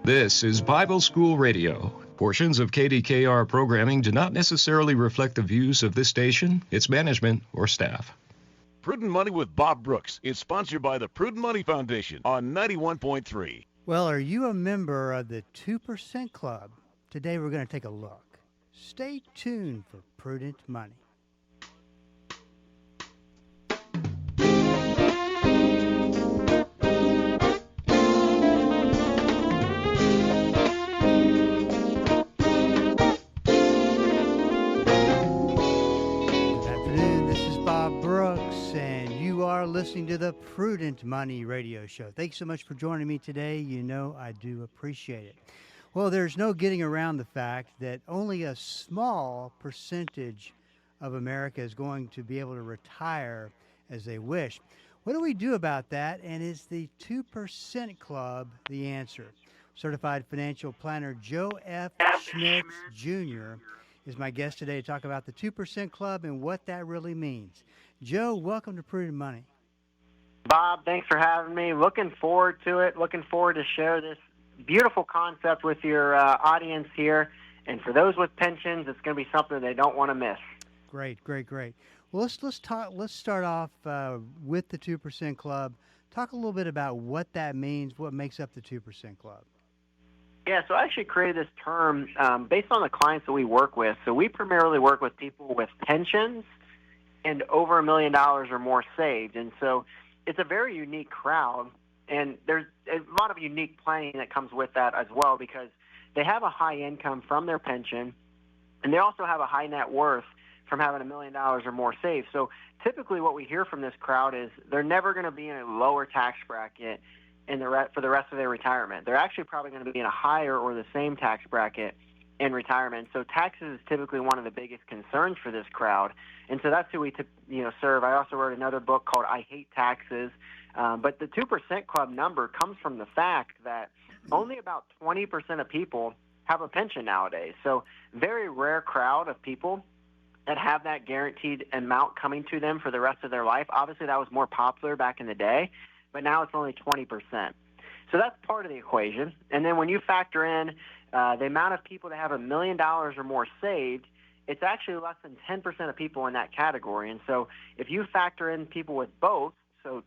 This is Bible School Radio. Portions of KDKR programming do not necessarily reflect the views of this station, its management, or staff. Prudent Money with Bob Brooks is sponsored by the Prudent Money Foundation on 91.3. Well, are you a member of the 2% Club? Today we're going to take a look. Stay tuned for Prudent Money. Listening to the Prudent Money Radio Show. Thanks so much for joining me today. You know I do appreciate it. Well, there's no getting around the fact that only a small percentage of America is going to be able to retire as they wish. What do we do about that? And is the 2% Club the answer? Certified financial planner Joe F. Schmitz Jr. is my guest today to talk about the 2% Club and what that really means. Joe, welcome to Prudent Money. Bob, thanks for having me. Looking forward to it. Looking forward to share this beautiful concept with your audience here. And for those with pensions, it's going to be something they don't want to miss. Great. Well, let's start off with the 2% Club. Talk a little bit about what that means, what makes up the 2% Club. Yeah, so I actually created this term based on the clients that we work with. So we primarily work with people with pensions and over $1 million or more saved. And so it's a very unique crowd, and there's a lot of unique planning that comes with that as well, because they have a high income from their pension, and they also have a high net worth from having $1 million or more saved. So typically what we hear from this crowd is they're never going to be in a lower tax bracket for the rest of their retirement. They're actually probably going to be in a higher or the same tax bracket in retirement. So taxes is typically one of the biggest concerns for this crowd. And so that's who we serve. I also wrote another book called I Hate Taxes. But the 2% Club number comes from the fact that only about 20% of people have a pension nowadays. So very rare crowd of people that have that guaranteed amount coming to them for the rest of their life. Obviously, that was more popular back in the day, but now it's only 20%. So that's part of the equation. And then when you factor in the amount of people that have $1 million or more saved, it's actually less than 10% of people in that category. And so if you factor in people with both, so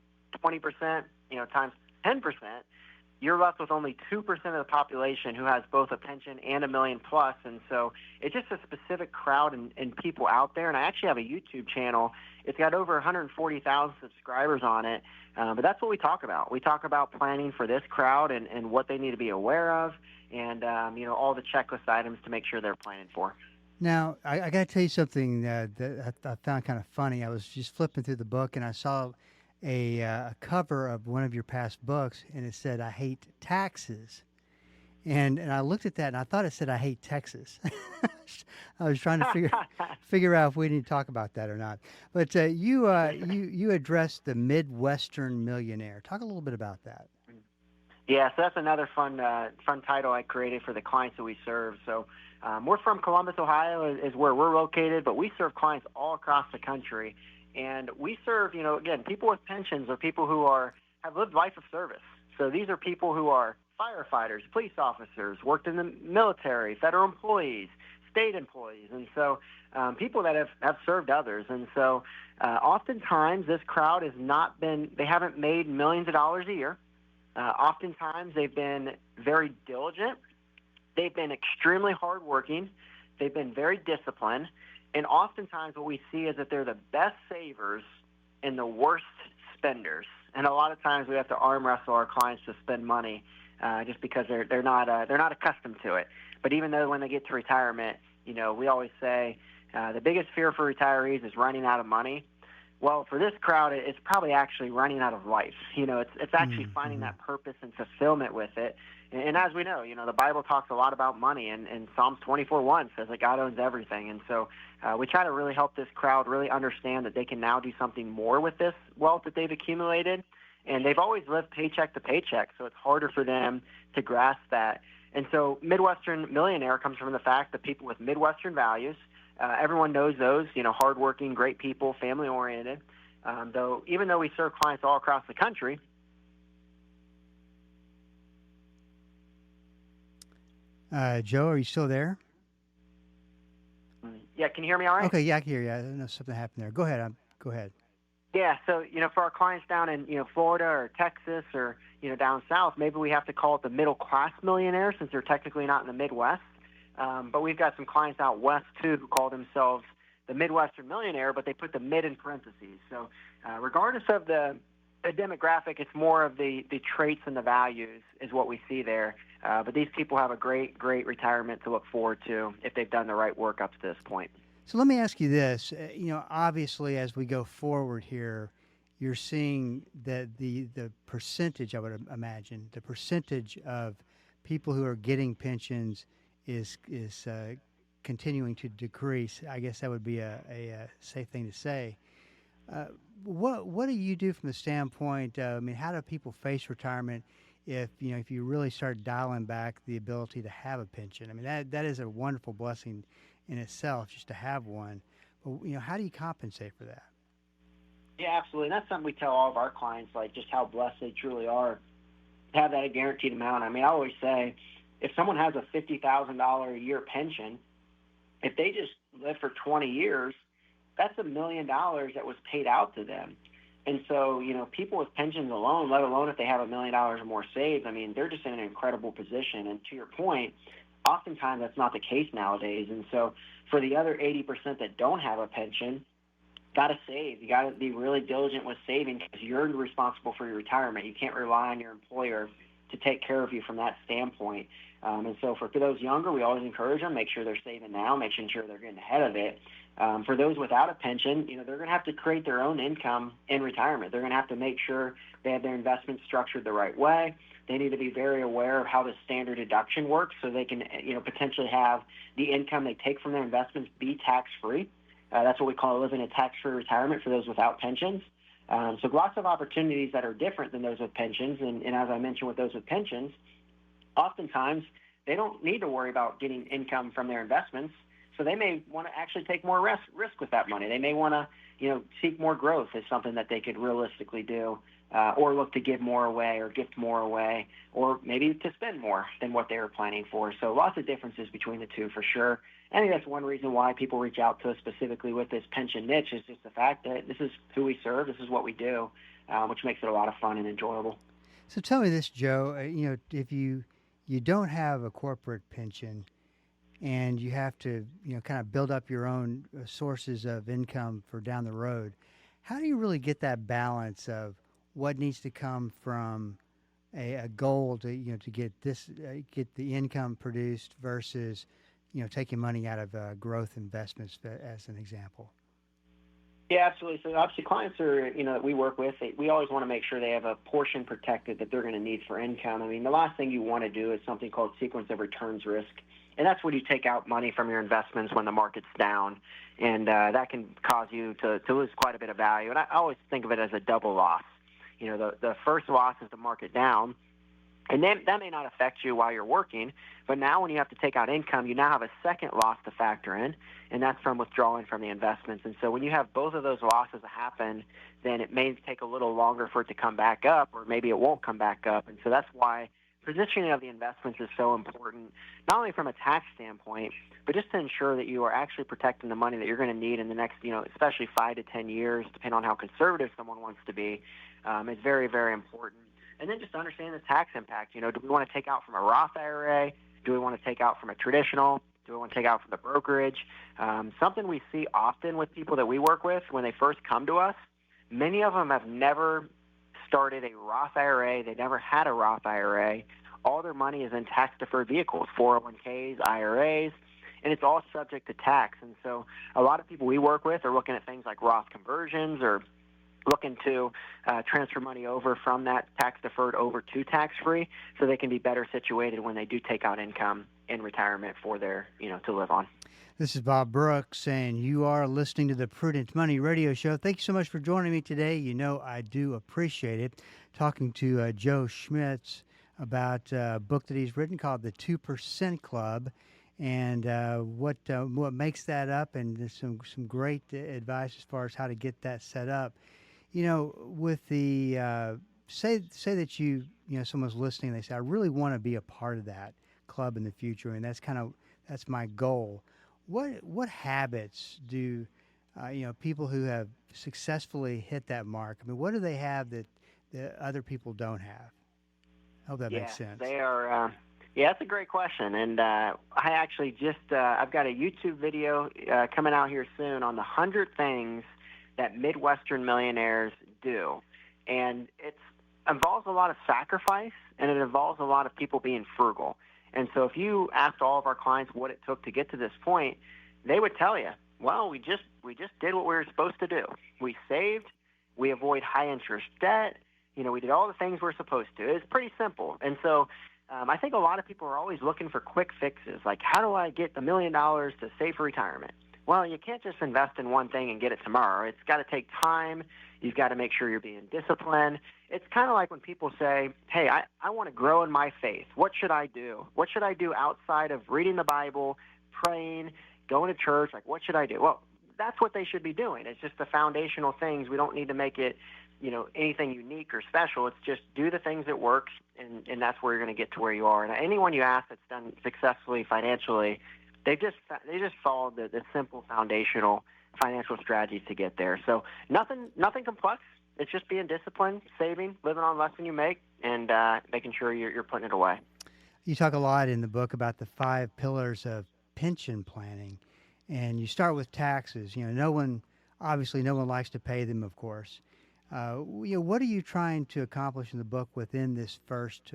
20%, times 10%, you're left with only 2% of the population who has both a pension and $1 million plus. And so it's just a specific crowd and people out there. And I actually have a YouTube channel. It's got over 140,000 subscribers on it. But that's what we talk about. We talk about planning for this crowd and what they need to be aware of, and all the checklist items to make sure they're planning for. Now, I got to tell you something that I found kind of funny. I was just flipping through the book, and I saw a cover of one of your past books, and it said, I hate taxes. And I looked at that, and I thought it said, I hate Texas. I was trying to figure out if we need to talk about that or not. But you addressed the Midwestern millionaire. Talk a little bit about that. Yeah, so that's another fun title I created for the clients that we serve. So we're from Columbus, Ohio, is where we're located, but we serve clients all across the country. And we serve, again, people with pensions or people who have lived life of service. So these are people who are firefighters, police officers, worked in the military, federal employees, state employees, and so people that have served others. And so oftentimes this crowd they haven't made millions of dollars a year. Oftentimes they've been very diligent. They've been extremely hardworking. They've been very disciplined. And oftentimes what we see is that they're the best savers and the worst spenders. And a lot of times we have to arm wrestle our clients to spend money just because they're not accustomed to it. But even though when they get to retirement, we always say the biggest fear for retirees is running out of money. Well, for this crowd, it's probably actually running out of life. It's actually finding that purpose and fulfillment with it. And as we know, the Bible talks a lot about money, and Psalms 24:1 says that God owns everything. And so we try to really help this crowd really understand that they can now do something more with this wealth that they've accumulated. And they've always lived paycheck to paycheck, so it's harder for them to grasp that. And so Midwestern millionaire comes from the fact that people with Midwestern values, everyone knows those, hardworking, great people, family-oriented. Even though we serve clients all across the country, Joe, are you still there? Yeah, can you hear me all right? Okay, yeah, I can hear you. I know something happened there. Go ahead. Go ahead. Yeah, so for our clients down in Florida or Texas or down south, maybe we have to call it the middle class millionaire since they're technically not in the Midwest. But we've got some clients out west too who call themselves the Midwestern millionaire, but they put the mid in parentheses. So regardless of the demographic, it's more of the traits and the values is what we see there. But these people have a great retirement to look forward to if they've done the right work up to this point. So let me ask you this. Obviously, as we go forward here, you're seeing that the percentage, I would imagine, the percentage of people who are getting pensions is continuing to decrease. I guess that would be a safe thing to say. What do you do from the standpoint? How do people face retirement if you really start dialing back the ability to have a pension? That is a wonderful blessing in itself, just to have one. But how do you compensate for that? Yeah, absolutely. And that's something we tell all of our clients, like just how blessed they truly are to have that guaranteed amount. I always say, if someone has a $50,000 a year pension, if they just live for 20 years, that's $1 million that was paid out to them. And so, people with pensions alone, let alone if they have $1 million or more saved, they're just in an incredible position. And to your point, oftentimes that's not the case nowadays. And so for the other 80% that don't have a pension, got to save. You got to be really diligent with saving because you're responsible for your retirement. You can't rely on your employer to take care of you from that standpoint. And so for those younger, we always encourage them, make sure they're saving now, making sure they're getting ahead of it. For those without a pension, they're going to have to create their own income in retirement. They're going to have to make sure they have their investments structured the right way. They need to be very aware of how the standard deduction works so they can, potentially have the income they take from their investments be tax-free. That's what we call living a tax-free retirement for those without pensions. So lots of opportunities that are different than those with pensions. And as I mentioned with those with pensions, oftentimes they don't need to worry about getting income from their investments. So they may want to actually take more risk with that money. They may want to, seek more growth as something that they could realistically do, or look to give more away or gift more away, or maybe to spend more than what they were planning for. So lots of differences between the two for sure. I think that's one reason why people reach out to us specifically with this pension niche is just the fact that this is who we serve, this is what we do, which makes it a lot of fun and enjoyable. So tell me this, Joe. If you don't have a corporate pension, and you have to, kind of build up your own sources of income for down the road, how do you really get that balance of what needs to come from a goal to get the income produced versus, taking money out of growth investments, as an example? Yeah, absolutely. So obviously clients are, that we work with, we always want to make sure they have a portion protected that they're going to need for income. The last thing you want to do is something called sequence of returns risk. And that's when you take out money from your investments when the market's down. And that can cause you to lose quite a bit of value. And I always think of it as a double loss. The first loss is the market down. And then that may not affect you while you're working. But now when you have to take out income, you now have a second loss to factor in. And that's from withdrawing from the investments. And so when you have both of those losses happen, then it may take a little longer for it to come back up, or maybe it won't come back up. And so that's why positioning of the investments is so important, not only from a tax standpoint, but just to ensure that you are actually protecting the money that you're going to need in the next, especially 5 to 10 years, depending on how conservative someone wants to be, is very, very important. And then just understand the tax impact. Do we want to take out from a Roth IRA? Do we want to take out from a traditional? Do we want to take out from the brokerage? Something we see often with people that we work with when they first come to us, many of them have never started a Roth IRA. They never had a Roth IRA. All their money is in tax-deferred vehicles, 401ks, IRAs, and it's all subject to tax. And so a lot of people we work with are looking at things like Roth conversions or looking to transfer money over from that tax-deferred over to tax-free so they can be better situated when they do take out income in retirement for their, to live on. This is Bob Brooks, and you are listening to the Prudent Money Radio Show. Thank you so much for joining me today. I do appreciate it. Talking to Joe Schmitz about a book that he's written called The 2% Club, and what makes that up, and there's some great advice as far as how to get that set up. With the say that someone's listening, they say, I really want to be a part of that club in the future, and that's my goal. What habits do people who have successfully hit that mark? I mean, what do they have that other people don't have? I hope that makes sense. They are. Yeah, that's a great question, and I actually just I've got a YouTube video coming out here soon on the 100 things that Midwestern millionaires do, and it involves a lot of sacrifice, and it involves a lot of people being frugal. And so if you asked all of our clients what it took to get to this point, they would tell you, well, we just did what we were supposed to do. We saved, we avoid high interest debt, we did all the things we're supposed to. It's pretty simple. And so I think a lot of people are always looking for quick fixes, like how do I get $1 million to save for retirement? Well, you can't just invest in one thing and get it tomorrow. It's got to take time. You've got to make sure you're being disciplined. It's kind of like when people say, hey, I want to grow in my faith. What should I do? What should I do outside of reading the Bible, praying, going to church? Like, what should I do? Well, that's what they should be doing. It's just the foundational things. We don't need to make it, anything unique or special. It's just do the things that works, and that's where you're going to get to where you are. And anyone you ask that's done successfully financially, they just follow the simple foundational financial strategies to get there. So nothing complex. It's just being disciplined, saving, living on less than you make, and making sure you're putting it away. You talk a lot in the book about the 5 pillars of pension planning, and you start with taxes. No one likes to pay them, of course. What are you trying to accomplish in the book within this first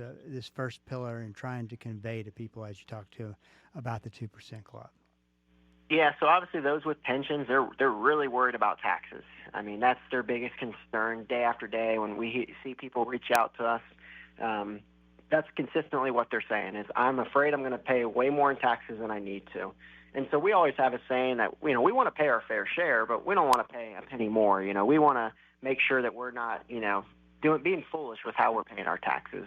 pillar and trying to convey to people as you talk to about the 2% Club? Yeah, so obviously those with pensions, they're really worried about taxes. I mean, that's their biggest concern day after day when we see people reach out to us. That's consistently what they're saying is, I'm afraid I'm going to pay way more in taxes than I need to. And so we always have a saying that, we want to pay our fair share, but we don't want to pay a penny more. We want to make sure that we're not, being foolish with how we're paying our taxes.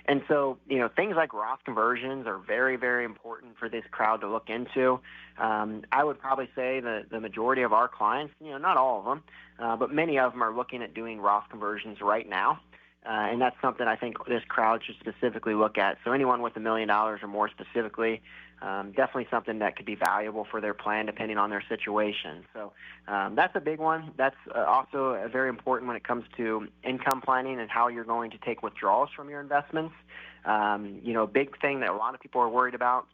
And so, things like Roth conversions are very, very important for this crowd to look into. I would probably say that the majority of our clients, not all of them, but many of them are looking at doing Roth conversions right now. And that's something I think this crowd should specifically look at. So anyone with $1 million or more specifically, definitely something that could be valuable for their plan depending on their situation. So that's a big one. That's also very important when it comes to income planning and how you're going to take withdrawals from your investments. A big thing that a lot of people are worried about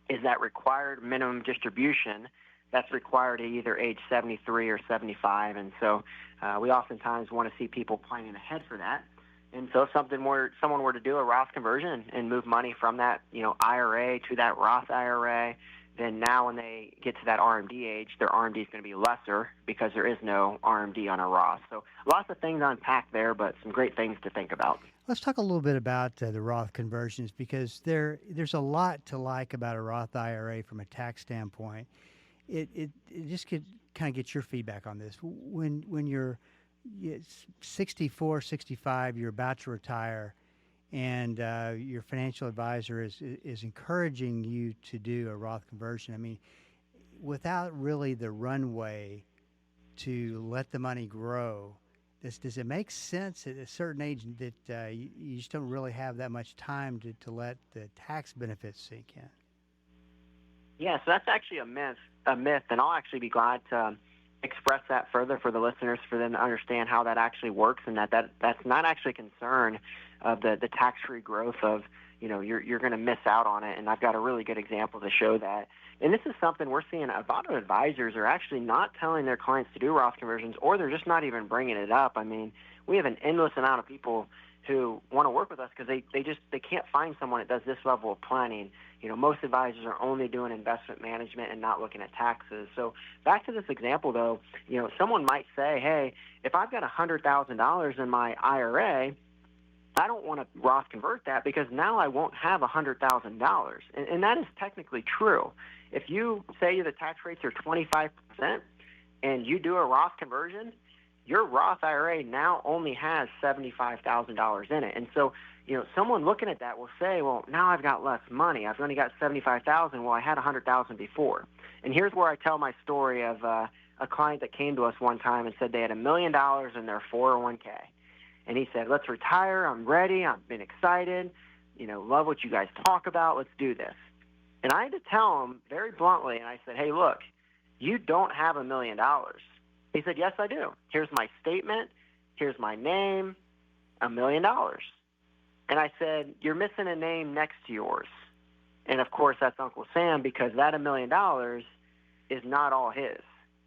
is that required minimum distribution that's required at either age 73 or 75. And so we oftentimes want to see people planning ahead for that. And so if someone were to do a Roth conversion and move money from that, IRA to that Roth IRA, then now when they get to that RMD age, their RMD is going to be lesser because there is no RMD on a Roth. So lots of things to unpack there, but some great things to think about. Let's talk a little bit about the Roth conversions because there's a lot to like about a Roth IRA from a tax standpoint. It just could kind of get your feedback on this. When you're 64, 65, you're about to retire, and your financial advisor is encouraging you to do a Roth conversion. I mean, without really the runway to let the money grow, does it make sense at a certain age that you just don't really have that much time to let the tax benefits sink in? Yeah, so that's actually a myth, and I'll actually be glad to express that further for the listeners, for them to understand how that actually works, and that's not actually a concern of the tax-free growth of, you're going to miss out on it. And I've got a really good example to show that. And this is something we're seeing a lot of advisors are actually not telling their clients to do Roth conversions, or they're just not even bringing it up. I mean, we have an endless amount of people who want to work with us because they can't find someone that does this level of planning. Most advisors are only doing investment management and not looking at taxes. So back to this example, though, someone might say, hey, if I've got $100,000 in my IRA, I don't want to Roth convert that because now I won't have $100,000. And that is technically true. If you say the tax rates are 25% and you do a Roth conversion, your Roth IRA now only has $75,000 in it. And so, someone looking at that will say, well, now I've got less money. I've only got $75,000. Well, I had $100,000 before. And here's where I tell my story of a client that came to us one time and said they had $1 million in their 401k. And he said, let's retire. I'm ready. I've been excited. love what you guys talk about. Let's do this. And I had to tell him very bluntly, and I said, hey, look, you don't have $1 million. He said, yes, I do. Here's my statement. Here's my name, $1 million. And I said, you're missing a name next to yours. And, of course, that's Uncle Sam, because that $1 million is not all his.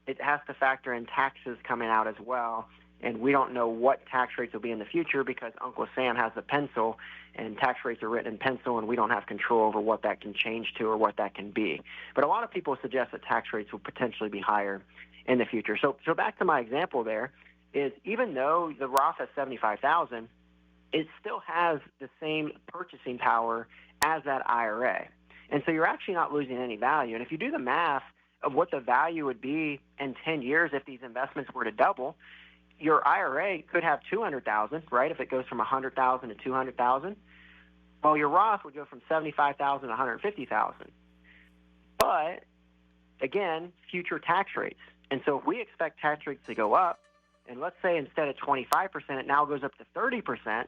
It has to factor in taxes coming out as well. And we don't know what tax rates will be in the future because Uncle Sam has the pencil, and tax rates are written in pencil, and we don't have control over what that can change to or what that can be. But a lot of people suggest that tax rates will potentially be higher in the future. So back to my example there is, even though the Roth has $75,000, it still has the same purchasing power as that IRA. And so you're actually not losing any value. And if you do the math of what the value would be in 10 years if these investments were to double, your IRA could have $200,000, right, if it goes from $100,000 to $200,000. Well, your Roth would go from $75,000 to $150,000. But, again, future tax rates. And so if we expect tax rates to go up, and let's say instead of 25%, it now goes up to 30%,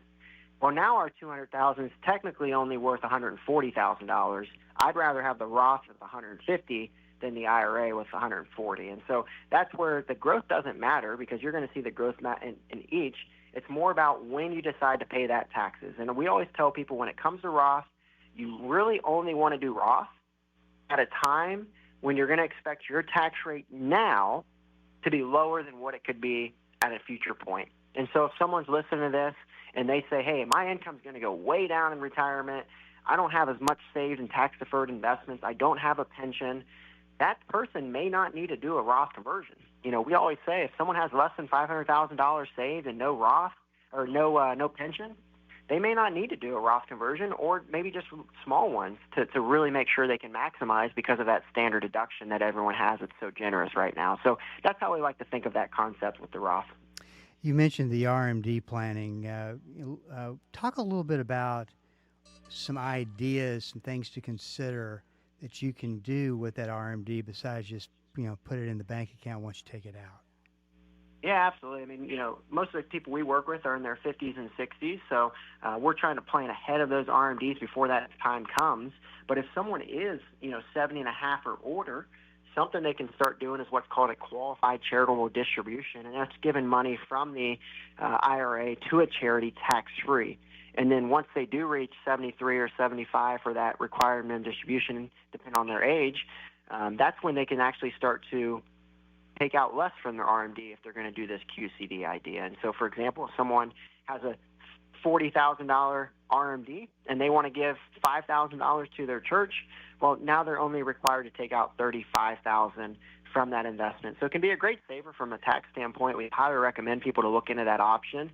well, now our $200,000 is technically only worth $140,000. I'd rather have the Roth with $150,000 than the IRA with $140,000. And so that's where the growth doesn't matter, because you're going to see the growth in each. It's more about when you decide to pay that taxes. And we always tell people, when it comes to Roth, you really only want to do Roth at a time when you're going to expect your tax rate now to be lower than what it could be at a future point. And so if someone's listening to this and they say, hey, my income's going to go way down in retirement, I don't have as much saved in tax-deferred investments, I don't have a pension, that person may not need to do a Roth conversion. We always say, if someone has less than $500,000 saved and no Roth or no pension, they may not need to do a Roth conversion, or maybe just small ones to really make sure they can maximize because of that standard deduction that everyone has. It's so generous right now. So that's how we like to think of that concept with the Roth. You mentioned the RMD planning. Talk a little bit about some ideas, some things to consider that you can do with that RMD besides just, put it in the bank account once you take it out. Yeah, absolutely. I mean, most of the people we work with are in their 50s and 60s, so we're trying to plan ahead of those RMDs before that time comes. But if someone is, 70 and a half or older, something they can start doing is what's called a qualified charitable distribution, and that's giving money from the IRA to a charity tax-free. And then once they do reach 73 or 75 for that required minimum distribution, depending on their age, that's when they can actually start to take out less from their RMD if they're going to do this QCD idea. And so, for example, if someone has a $40,000 RMD and they want to give $5,000 to their church, well, now they're only required to take out $35,000 from that investment. So it can be a great saver from a tax standpoint. We highly recommend people to look into that option.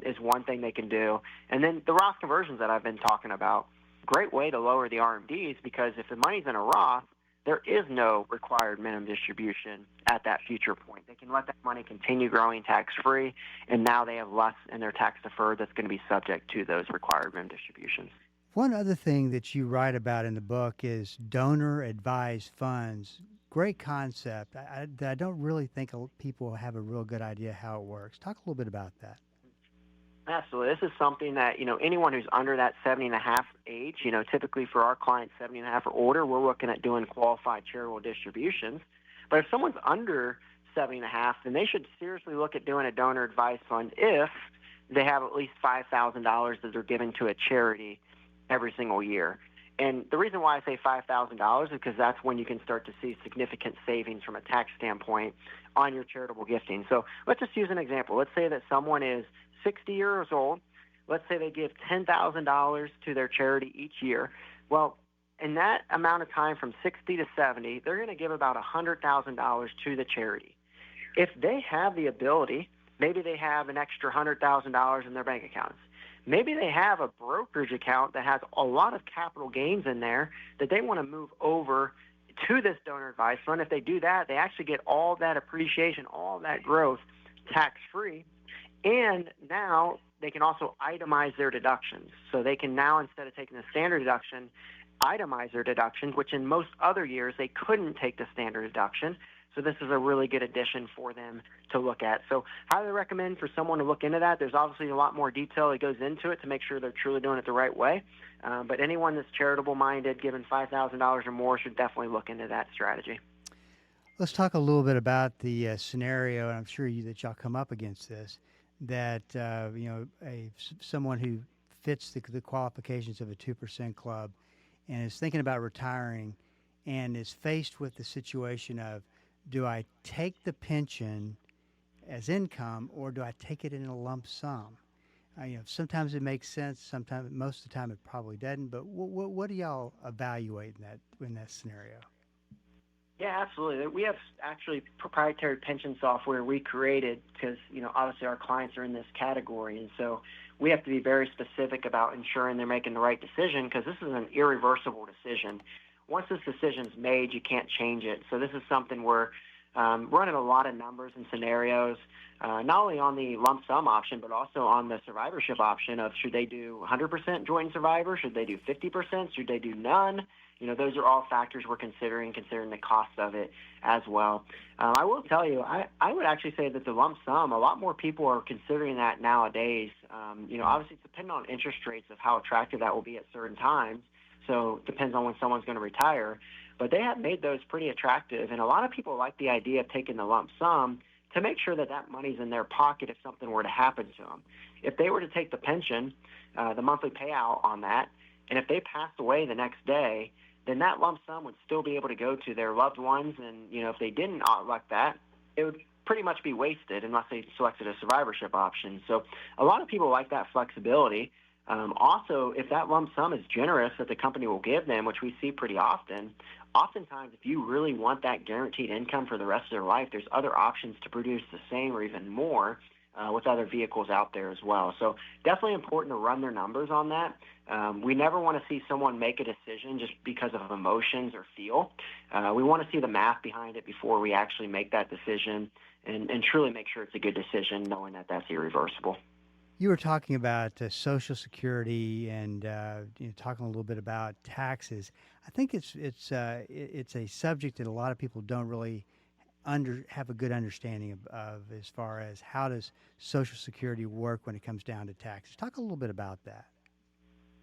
Is one thing they can do. And then the Roth conversions that I've been talking about, great way to lower the RMDs, because if the money's in a Roth, there is no required minimum distribution at that future point. They can let that money continue growing tax-free, and now they have less in their tax-deferred that's going to be subject to those required minimum distributions. One other thing that you write about in the book is donor-advised funds. Great concept. I don't really think people have a real good idea how it works. Talk a little bit about that. Absolutely. This is something that, anyone who's under that 70 and a half age, typically for our clients 70 and a half or older, we're looking at doing qualified charitable distributions. But if someone's under 70 and a half, then they should seriously look at doing a donor advised fund if they have at least $5,000 that they're giving to a charity every single year. And the reason why I say $5,000 is because that's when you can start to see significant savings from a tax standpoint on your charitable gifting. So let's just use an example. Let's say that someone is 60 years old. Let's say they give $10,000 to their charity each year. Well, in that amount of time from 60 to 70, they're going to give about $100,000 to the charity. If they have the ability, maybe they have an extra $100,000 in their bank accounts. Maybe they have a brokerage account that has a lot of capital gains in there that they want to move over to this donor advised fund. If they do that, they actually get all that appreciation, all that growth tax-free. And now they can also itemize their deductions. So they can now, instead of taking the standard deduction, itemize their deductions, which in most other years they couldn't take the standard deduction. So this is a really good addition for them to look at. So highly recommend for someone to look into that. There's obviously a lot more detail that goes into it to make sure they're truly doing it the right way. But anyone that's charitable-minded, given $5,000 or more, should definitely look into that strategy. Let's talk a little bit about the scenario, and I'm sure that y'all come up against this, that someone who fits the qualifications of a 2% club and is thinking about retiring and is faced with the situation of, do I take the pension as income or do I take it in a lump sum? Sometimes it makes sense. Sometimes, most of the time, it probably doesn't. But what do y'all evaluate in that scenario? Yeah, absolutely. We have actually proprietary pension software we created because, obviously our clients are in this category. And so we have to be very specific about ensuring they're making the right decision because this is an irreversible decision. Once this decision's made, you can't change it. So this is something we're running a lot of numbers and scenarios, not only on the lump sum option, but also on the survivorship option of should they do 100% joint survivor? Should they do 50%? Should they do none? Those are all factors we're considering the cost of it as well. I will tell you, I would actually say that the lump sum, a lot more people are considering that nowadays. Obviously it's dependent on interest rates of how attractive that will be at certain times. So it depends on when someone's going to retire. But they have made those pretty attractive. And a lot of people like the idea of taking the lump sum to make sure that money's in their pocket if something were to happen to them. If they were to take the pension, the monthly payout on that, and if they passed away the next day, then that lump sum would still be able to go to their loved ones. And, if they didn't elect that, it would pretty much be wasted unless they selected a survivorship option. So a lot of people like that flexibility. Also, if that lump sum is generous that the company will give them, which we see pretty often, oftentimes if you really want that guaranteed income for the rest of their life, there's other options to produce the same or even more with other vehicles out there as well. So definitely important to run their numbers on that. We never want to see someone make a decision just because of emotions or feel. We want to see the math behind it before we actually make that decision and truly make sure it's a good decision knowing that that's irreversible. You were talking about Social Security and talking a little bit about taxes. I think it's a subject that a lot of people don't really have a good understanding of as far as how does Social Security work when it comes down to taxes. Talk a little bit about that.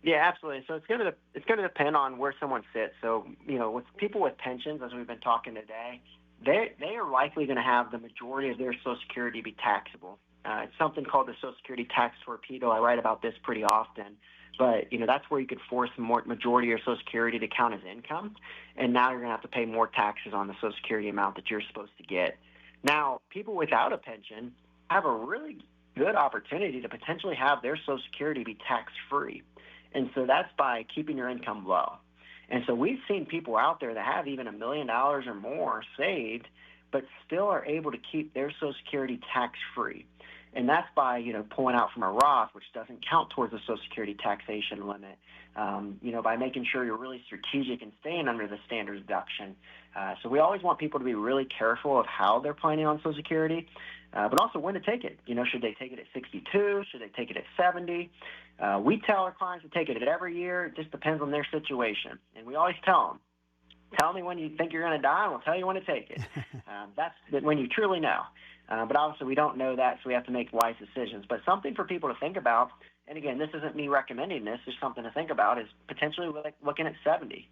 Yeah, absolutely. So it's going to depend on where someone sits. So with people with pensions, as we've been talking today, they are likely going to have the majority of their Social Security be taxable. It's something called the Social Security tax torpedo. I write about this pretty often. But, that's where you could force the majority of your Social Security to count as income. And now you're going to have to pay more taxes on the Social Security amount that you're supposed to get. Now, people without a pension have a really good opportunity to potentially have their Social Security be tax-free. And so that's by keeping your income low. And so we've seen people out there that have even $1 million or more saved, but still are able to keep their Social Security tax-free. And that's by, pulling out from a Roth, which doesn't count towards the Social Security taxation limit, by making sure you're really strategic and staying under the standard deduction. So we always want people to be really careful of how they're planning on Social Security, but also when to take it. Should they take it at 62? Should they take it at 70? We tell our clients to take it every year. It just depends on their situation. And we always tell them, tell me when you think you're going to die, and we'll tell you when to take it. That's when you truly know. But obviously we don't know that, so we have to make wise decisions. But something for people to think about, and again, this isn't me recommending this, just something to think about, is potentially looking at 70.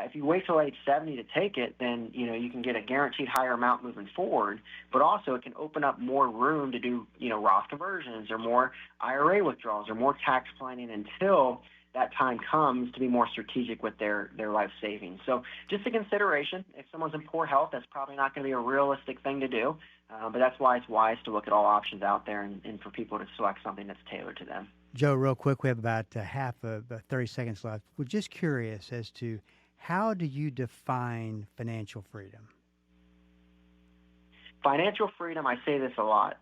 If you wait till age 70 to take it, then you can get a guaranteed higher amount moving forward. But also it can open up more room to do Roth conversions or more IRA withdrawals or more tax planning until that time comes to be more strategic with their life savings. So just a consideration. If someone's in poor health, that's probably not going to be a realistic thing to do. But that's why it's wise to look at all options out there and for people to select something that's tailored to them. Joe, real quick, we have about 30 seconds left. We're just curious as to how do you define financial freedom? Financial freedom, I say this a lot.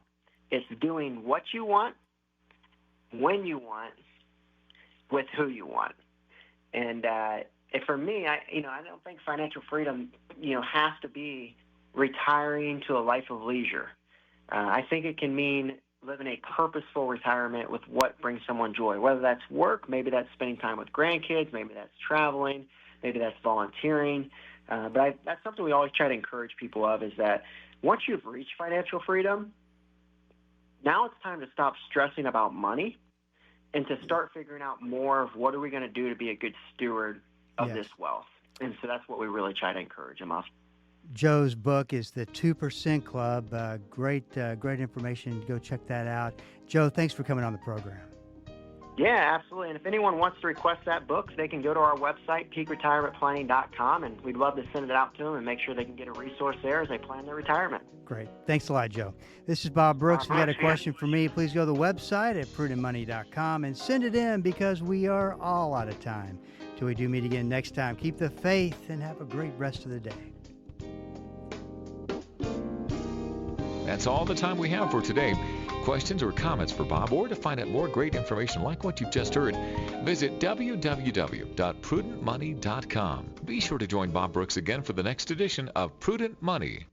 It's doing what you want, when you want, with who you want. And for me, I don't think financial freedom, has to be retiring to a life of leisure. I think it can mean living a purposeful retirement with what brings someone joy, whether that's work, maybe that's spending time with grandkids, maybe that's traveling, maybe that's volunteering. But that's something we always try to encourage people of, is that once you've reached financial freedom, now it's time to stop stressing about money and to start figuring out more of what are we going to do to be a good steward of this wealth. And so that's what we really try to encourage them of. Joe's book is the 2% Club. Great information. Go check that out. Joe, thanks for coming on the program. Yeah, absolutely. And if anyone wants to request that book, they can go to our website, peakretirementplanning.com, and we'd love to send it out to them and make sure they can get a resource there as they plan their retirement. Great. Thanks a lot, Joe. This is Bob Brooks. If you got a question for me, please go to the website at prudentmoney.com and send it in, because we are all out of time. Till we do meet again next time, keep the faith and have a great rest of the day. That's all the time we have for today. Questions or comments for Bob, or to find out more great information like what you've just heard, visit www.prudentmoney.com. Be sure to join Bob Brooks again for the next edition of Prudent Money.